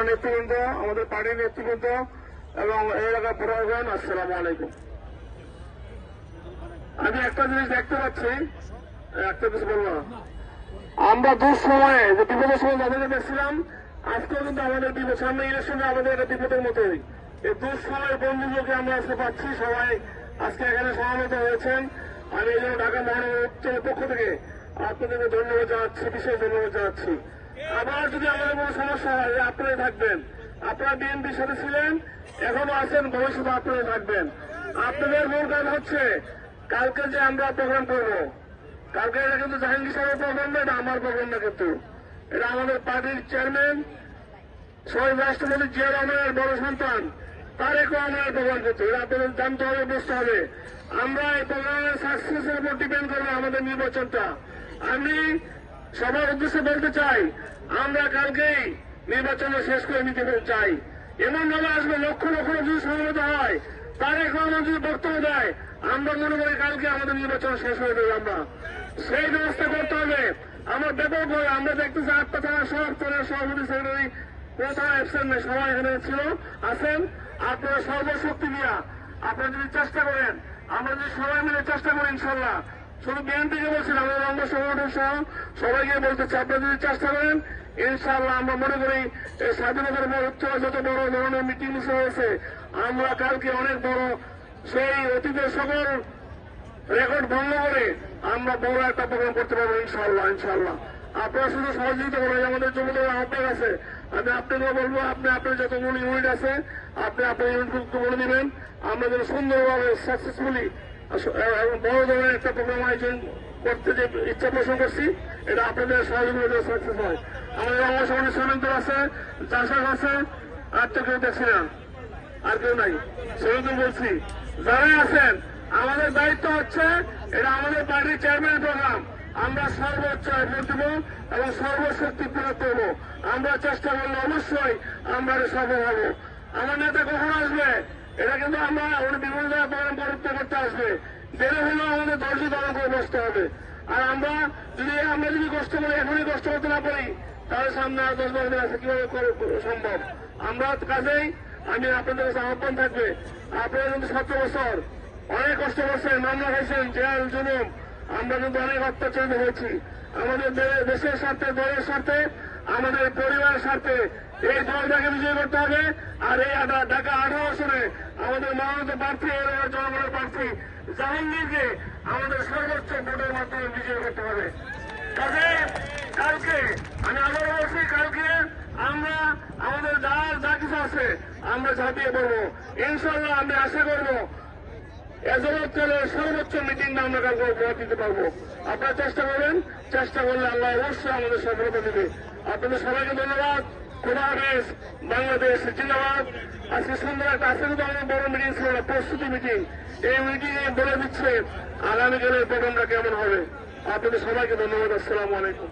নেতৃবৃন্দ, আমাদের পার্টির নেতৃবৃন্দ এবং এই এলাকার প্রশাসন, আসসালামু আলাইকুম। আমি একটা জিনিস দেখতে পাচ্ছি, একটা কিছু বলবো না। আমরা দুঃসময়ে যে বিপদের সময় যাদেরকে দেখছিলাম, আজকেও কিন্তু আমাদের বিপদ, সামনে ইলেকশনে আমাদের একটা বিপদের মতোই। এই দুঃসময়ের বন্ধুগুলোকে আমরা আজকে পাচ্ছি। সবাই আজকে এখানে সমাবেত হয়েছেন। আমি এই জন্য ঢাকা মহানগর উত্তরের পক্ষ থেকে আপনাদেরকে ধন্যবাদ জানাচ্ছি, বিশেষ ধন্যবাদ জানাচ্ছি। আবার যদি আমাদের কোনো সমস্যা হয়, আপনারাই থাকবেন। আপনারা বিএনপির সাথে ছিলেন, এখনো আছেন, ভবিষ্যতে আপনারাই থাকবেন। আপনাদের মূল কাজ হচ্ছে কালকে যে আমরা প্রোগ্রাম করবো, কালকে এটা কিন্তু জাহাঙ্গীর সাহেবের প্রোগ্রাম না, এটা আমার প্রোগ্রাম না, কিন্তু এটা আমাদের পার্টির চেয়ারম্যান শহীদ রাষ্ট্রপতি জিয়া রহমানের বড় সন্তান তারেক রহমানের প্রোগ্রাম করতে। এটা আপনাদের জানতে হবে, বুঝতে হবে। আমরা এই প্রোগ্রামের সাকসেসের উপর ডিপেন্ড করবে আমাদের নির্বাচনটা। আমি সবার উদ্দেশ্যে বলতে চাই, আমরা কালকেই নির্বাচনে শেষ করে নিতে চাই। এমন ভাবে আসবে লক্ষ লক্ষ যদি সমবেত হয়, তারেক রহমান যদি বক্তব্য দেয়, আমরা মনে করি কালকে আমাদের নির্বাচন শেষ হয়ে যাবে। আমরা সেই ব্যবস্থা করতে হবে। আমার ব্যাপকভাবে আমরা দেখতেছি 8টা থানার সভাপতি সেক্রেটারি কোথাও অ্যাবসেন্ট নেই, সবাই এখানে ছিল, আছেন। আপনারা সর্বশক্তি দিয়া আপনারা যদি চেষ্টা করেন, আমরা যদি সবাই মিলে চেষ্টা করি, ইনশাল্লাহ, শুধু বিএনপিকে বলছেন, আমাদের অঙ্গ সংগঠন সহ সবাইকে বলতেছি, আপনারা যদি চেষ্টা করেন, ইনশাল্লাহ আমরা মনে করি এই স্বাধীনতার পর উচ্চে যত বড় ধরনের মিটিং মিছিল হয়েছে, আমরা কালকে অনেক বড় সেই অতীতের সকল রেকর্ড ভঙ্গ করে আমরা বড় একটা প্রোগ্রাম করতে পারবো, ইনশাল্লাহ। ইনশাল্লাহ আপনারা শুধু সহযোগিতা করেন। আমাদের যুবদলের আহ্বায়ক আছে, আমি আপনাকেও বলবো, আপনি আপনার যতগুলো ইউনিট আছে আপনি আপনার ইউনিটগুলো বলে দিবেন। আমরা যেন সুন্দরভাবে সাকসেসফুলি বড় ধরনের একটা প্রোগ্রাম আয়োজন করতে যে ইচ্ছা পোষণ করছি, এটা আপনাদের সহযোগিতা সাকসেস হয়। আমাদের অঙ্গ সংগঠনের শ্রমিকদের আছে, চাষার আছে, আর তো কেউ দেখছি না, আর কেউ নাই। সেহেতু বলছি, যারা আছেন, আমাদের দায়িত্ব হচ্ছে এটা আমাদের পার্টির চেয়ারম্যান প্রোগ্রাম। আমরা সর্বোচ্চ এফোর্ট দেব এবং সর্বশক্তি প্রয়োগ করব। আমরা চেষ্টা করলে অবশ্যই আমরা সফল হব। আমার নেতা কখন আসবে এটা কিন্তু আমরা বিভিন্ন জায়গায় প্রোগ্রাম করতে আসবে, দেরি হলেও আমাদের ধৈর্য ধারণ করে বসতে হবে। আর আমরা যদি কষ্ট করি, এখনই কষ্ট করতে না পারি, তাহলে সামনে আর 10-12 দিন আছে, কিভাবে সম্ভব? আমরা কাজেই আমি আপনাদের কাছে আহ্বান থাকবে, আপনারা কিন্তু 17 বছর অনেক কষ্ট করছেন, মামলা খাইছেন, জেল জুলুম, আমরা কিন্তু অনেক অত্যাচারিত হয়েছি। আমাদের দেশের স্বার্থে, দলের স্বার্থে, আমাদের পরিবারের স্বার্থে এই দলটাকে বিজয় করতে হবে। আর এই ঢাকা 18 আসনে আমাদের মনোনীত প্রার্থী, জনগণের প্রার্থী জাহাঙ্গীরকে আমাদের সর্বোচ্চ ভোটের মাধ্যমে বিজয় করতে হবে। কাজে কালকে আমি আবার বলছি, কালকে আমরা আমাদের যা কিছু আছে আমরা ঝাঁপিয়ে পড়বো, ইনশাল্লাহ। আমি আশা করবো এজরতকালের সর্বোচ্চ মিটিংটা আমরা কালকে উপহার দিতে পারবো। আপনারা চেষ্টা করবেন, চেষ্টা করলে আল্লাহ অবশ্যই আমাদের সফলতা দেবে। আপনাদের সবাইকে ধন্যবাদ। খোদা হাফেজ। বাংলাদেশ জিন্দাবাদ। আজকে সুন্দর একটা, আজকে কিন্তু আমাদের বড় মিটিং ছিল না, প্রস্তুতি মিটিং। এই মিটিং এ বলে দিচ্ছে আগামীকালের প্রোগ্রামটা কেমন হবে। আপনাদের সবাইকে ধন্যবাদ। আসসালামু আলাইকুম।